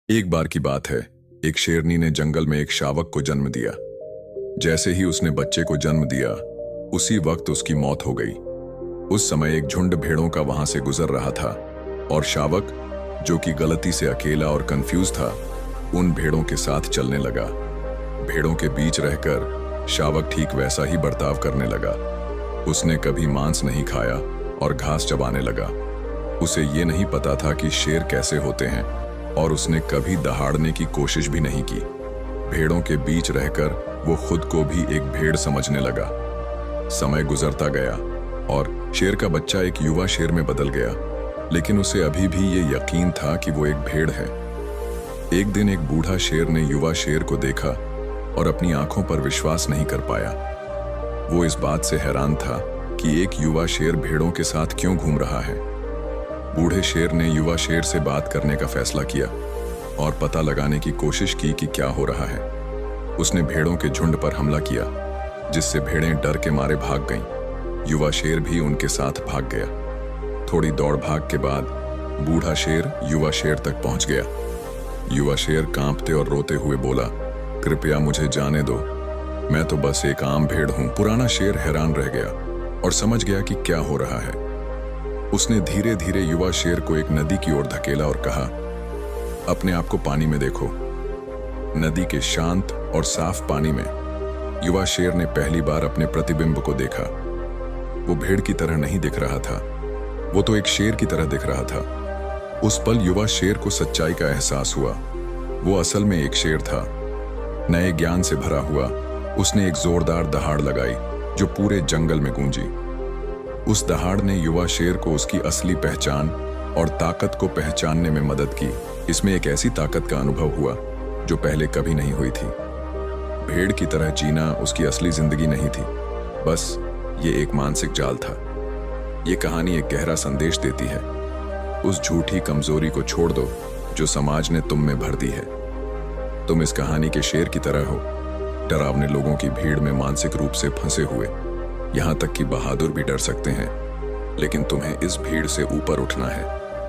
एक बार की बात है, एक शेरनी ने जंगल में एक शावक को जन्म दिया। जैसे ही उसने बच्चे को जन्म दिया, उसी वक्त उसकी मौत हो गई। उस समय एक झुंड भेड़ों का वहां से गुजर रहा था और शावक, जो कि गलती से अकेला और कंफ्यूज था, उन भेड़ों के साथ चलने लगा। भेड़ों के बीच रहकर शावक ठीक वैसा ही बर्ताव करने लगा। उसने कभी मांस नहीं खाया और घास चबाने लगा। उसे ये नहीं पता था कि शेर कैसे होते हैं और उसने कभी दहाड़ने की कोशिश भी नहीं की। भेड़ों के बीच रहकर वो खुद को भी एक भेड़ समझने लगा। समय गुजरता गया और शेर का बच्चा एक युवा शेर में बदल गया, लेकिन उसे अभी भी ये यकीन था कि वो एक भेड़ है। एक दिन एक बूढ़ा शेर ने युवा शेर को देखा और अपनी आंखों पर विश्वास नहीं कर पाया। वो इस बात से हैरान था कि एक युवा शेर भेड़ों के साथ क्यों घूम रहा है। बूढ़े शेर ने युवा शेर से बात करने का फैसला किया और पता लगाने की कोशिश की कि क्या हो रहा है। उसने भेड़ों के झुंड पर हमला किया, जिससे भेड़ें डर के मारे भाग गईं। युवा शेर भी उनके साथ भाग गया। थोड़ी दौड़ भाग के बाद बूढ़ा शेर युवा शेर तक पहुंच गया। युवा शेर कांपते और रोते हुए बोला, कृपया मुझे जाने दो, मैं तो बस एक आम भेड़ हूं। पुराना शेर हैरान रह गया और समझ गया कि क्या हो रहा है। उसने धीरे धीरे युवा शेर को एक नदी की ओर धकेला और कहा, अपने आप को पानी में देखो। नदी के शांत और साफ पानी में युवा शेर ने पहली बार अपने प्रतिबिंब को देखा। वो भेड़ की तरह नहीं दिख रहा था, वो तो एक शेर की तरह दिख रहा था। उस पल युवा शेर को सच्चाई का एहसास हुआ। वो असल में एक शेर था, नए ज्ञान से भरा हुआ। उसने एक जोरदार दहाड़ लगाई जो पूरे जंगल में गूंजी। उस दहाड़ ने युवा शेर को उसकी असली पहचान और ताकत को पहचानने में मदद की। इसमें एक ऐसी ताकत का अनुभव हुआ जो पहले कभी नहीं हुई थी। भेड़ की तरह जीना उसकी असली जिंदगी नहीं थी, बस ये एक मानसिक जाल था। ये कहानी एक गहरा संदेश देती है, उस झूठी कमजोरी को छोड़ दो जो समाज ने तुम में भर दी है। तुम इस कहानी के शेर की तरह हो, डरावने लोगों की भीड़ में मानसिक रूप से फंसे हुए। यहां तक कि बहादुर भी डर सकते हैं, लेकिन तुम्हें इस भीड़ से ऊपर उठना है,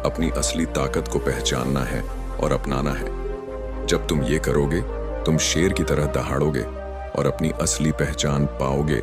अपनी असली ताकत को पहचानना है और अपनाना है। जब तुम ये करोगे, तुम शेर की तरह दहाड़ोगे और अपनी असली पहचान पाओगे।